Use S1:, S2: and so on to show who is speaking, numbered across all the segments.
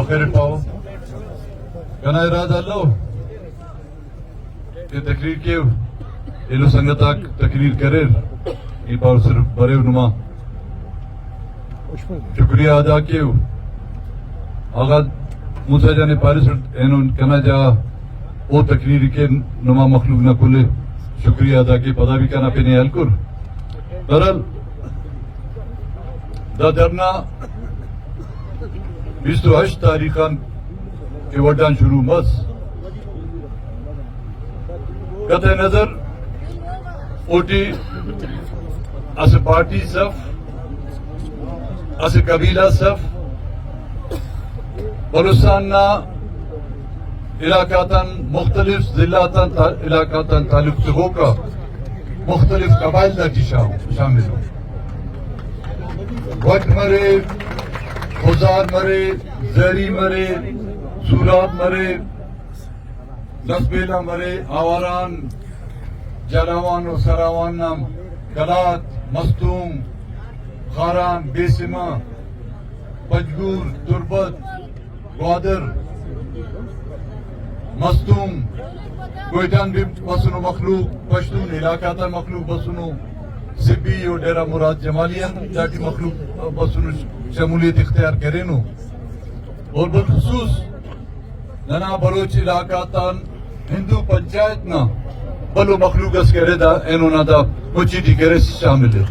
S1: خیر پاؤ کنا ارادہ لو کہ تقریر کے ایلو سنگتاک تقریر کرے یہ پاور صرف برے نما شکریہ ادا کیو آغا موسیٰ جانے پارس اینو کنا جا او تقریر کے نما مخلوق نہ کلے شکریہ ادا کی پدا بھی کنا پینے حل کر درل دا درنا 28 تاریخان کے وڈان شروع مز قطع نظر اوٹی اس پارٹی صف اس قبیلہ صف بلوچستان علاقاتاً مختلف ضلعاتاً علاقاتاً تعلق سے ہو کر مختلف قبائل کی شامل ہو وقت مرے خزار مرے زہری مرے سوراب مرے دسبیلا مرے آواران جلاوان و سراوان نام کلات مستوم خاران بیسما پجگور تربت گوادر مستوم کوئٹان بھی بسنو مخلوق پشتون علاقہ تا مخلوق بسنو سبی اور ڈیرہ مراد جمالیان جاتی مخلوق بسنو شمولیت اختیار کرینو اور بالخصوص ننا بلوچ علاقہ تا ہندو پنچایت نا بلو مخلوق اس کرے دا اینو نا دا مچی دی کرے شامل ہے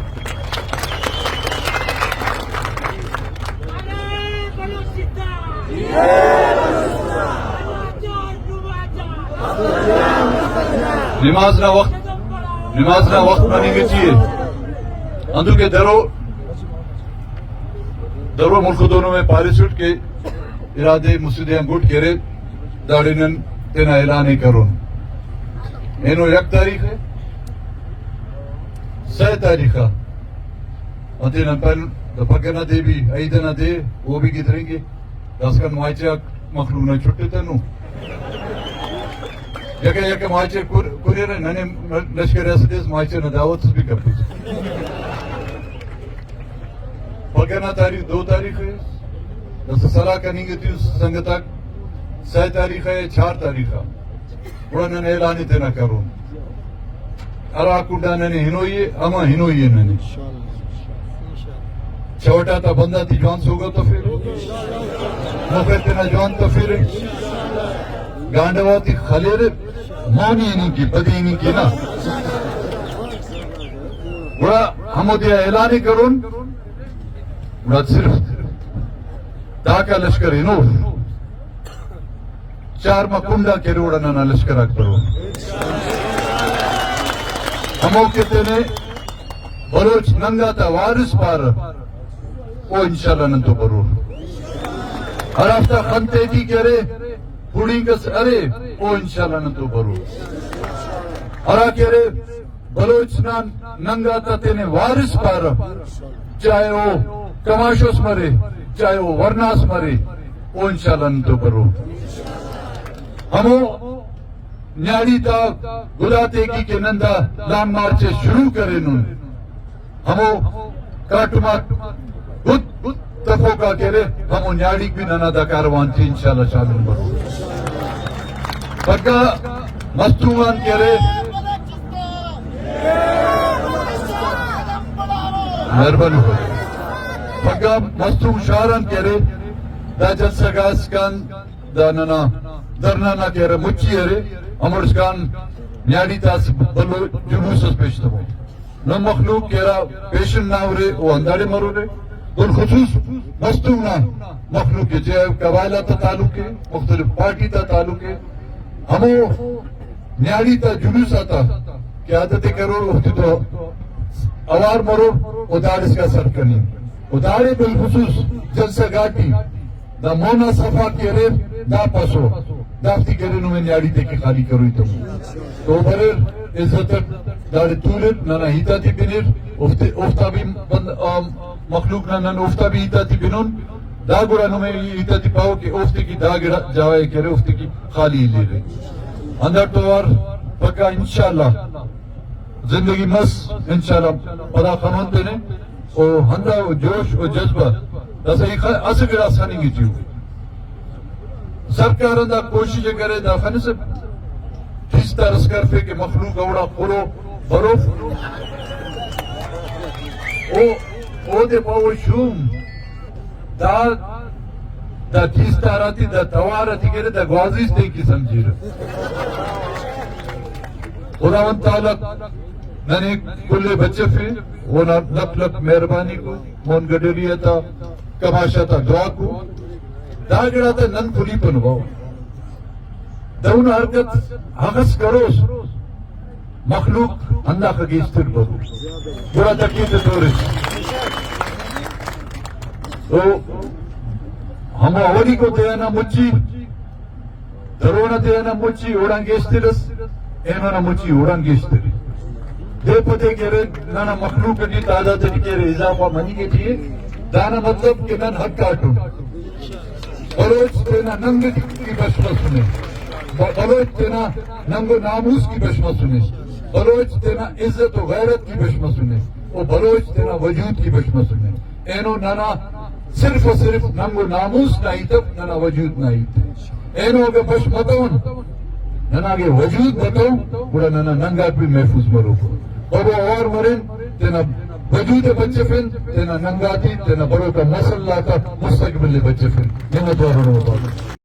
S1: نماز نہ وقت بنی گئی چیئے اندو کے درو ملک دونوں میں پارس اٹھ کے ارادے مسجدیں انگوٹ کرے داڑینن تینا اعلانے کرون اینو یک تاریخ ہے 6 تاریخ ہے انتینا پہن دپکنا دے بھی عیدنا دے وہ بھی گدریں گے دس کن مائچہ مخلوق نہ چھٹے تنو یکے مائچے کوری رہے ننے لشکر ایسے دیس مائچے نہ دعوت بھی کرتے پکنا تاریخ 2 تاریخ ہے دس صلاح کرنی گی تھی سنگتاک 6 تاریخ ہے 4 تاریخ ہے بڑا ننے اعلانی تینا کرون ارا کنڈا ننے ہنوئی اما ہنوئی ننے چھوٹا تا بندہ تی جوان سوگا تو پھر مفید تینا جوان تو پھر گانڈواتی خلیر مانی نہیں کی پدی نہیں کی نا بڑا ہمو دیا اعلانی کرون بڑا صرف داکا لشکر انوف 4 مکنڈا کے روڑا نا لشکر اکبرون ہمو کہتے نے بلوچ ننگا تا وارث پار او انشاءاللہ ننتو برور ہر ہفتہ خنتے کی کرے پوڑی کس ارے او انشاءاللہ ننتو برور ہرا کرے بلوچ ننگا تا تینے وارث پار چاہے او کماشوس مرے چاہے او ورناس مرے او انشاءاللہ ننتو برور ہمو نیاڑی تا گلاتے کی نندا لان مارچے شروع کرے نون ہمو کاٹمات بہت تفوقہ کرے ہمو نیاڑی بھی ننا دا کاروان تھی انشاءاللہ شامل برو پکا مستوان کرے مہربانی ہو پکا مستوم شارن کرے دا جلسہ گاس کان دا ننا درنانا کرے مچی ہے امرس کان نیاڑی تاس بلو جلوس اس پیشتا ہو نو مخلوق کہرا پیشن نہ ہو رہے وہ اندارے مرو رہے بالخصوص مستونا مخلوق کے جائے قبائلہ تا تعلق ہے مختلف پارٹی تا تعلق ہے ہمو نیاڑی تا جلوس آتا کہ عادتیں کرو اختی تو اوار مرو ادارس کا سر کرنی ادارے بالخصوص جلسہ گاٹی دا مونا صفا کہرے دا پسو دافتی کرے نو میں نیاڑی تے کی خالی کروئی تو برر عزتر داڑے تولت نانا ہیتا تی بنیر افتا بھی مخلوق نانا افتا بھی ہیتا تی بنون دا گڑا نو میں ہیتا تی پاؤ کہ افتے کی دا گڑا جاوائے کرے افتے کی خالی لے رہے اندر توار پکا انشاءاللہ زندگی مس انشاءاللہ پدا خمان تے نے او ہندا او جوش او جذبہ دسا ایک اسے گڑا سانی گی تیو سرکار دا کوشش کرے دا خنس جس طرح کر پہ کہ مخلوق اوڑا قرو بروف او دے پاو شوم دا جس طرح تی دا توارتی کرے دا گوازیز دے کی سمجھی رہا خداوند تعالیٰ ننے کلے بچے پھر وہ لک لک مہربانی کو مون گڈریہ تا کماشا تا دعا کو دا گڑا تا نن کلی پنواؤ دون حرکت حقس کروس مخلوق اندہ خگیستر بہو بڑا تکیت دورس تو ہم اولی کو دیانا مچی درونا دیانا مچی اوڑانگیسترس اینونا مچی اوڑانگیستری دے پتے کہرے نانا مخلوق کی تعداد کہرے اضافہ منی کے چیئے دانا مطلب کہ نن حق کاٹوں بلوچ تینا ننگ کی بشمہ سنے بلوچ تینا ننگ و ناموس کی بشمہ سنے بلوچ تینا عزت و غیرت کی بشمہ سنے اور بلوچ تینا وجود کی بشمہ سنے اینو نانا صرف و صرف ننگ و ناموس نائی تب نانا وجود نائی تب اینو اگر بشمتون نانا کے وجود بتاؤں بڑا نانا ننگا بھی محفوظ مرو اور وہ اور مرن تینا وجود بچے فن تینا ننگا تھی تینا بڑوں کا مسئلہ کا مستقبل بچے فن نمت وارنو بابا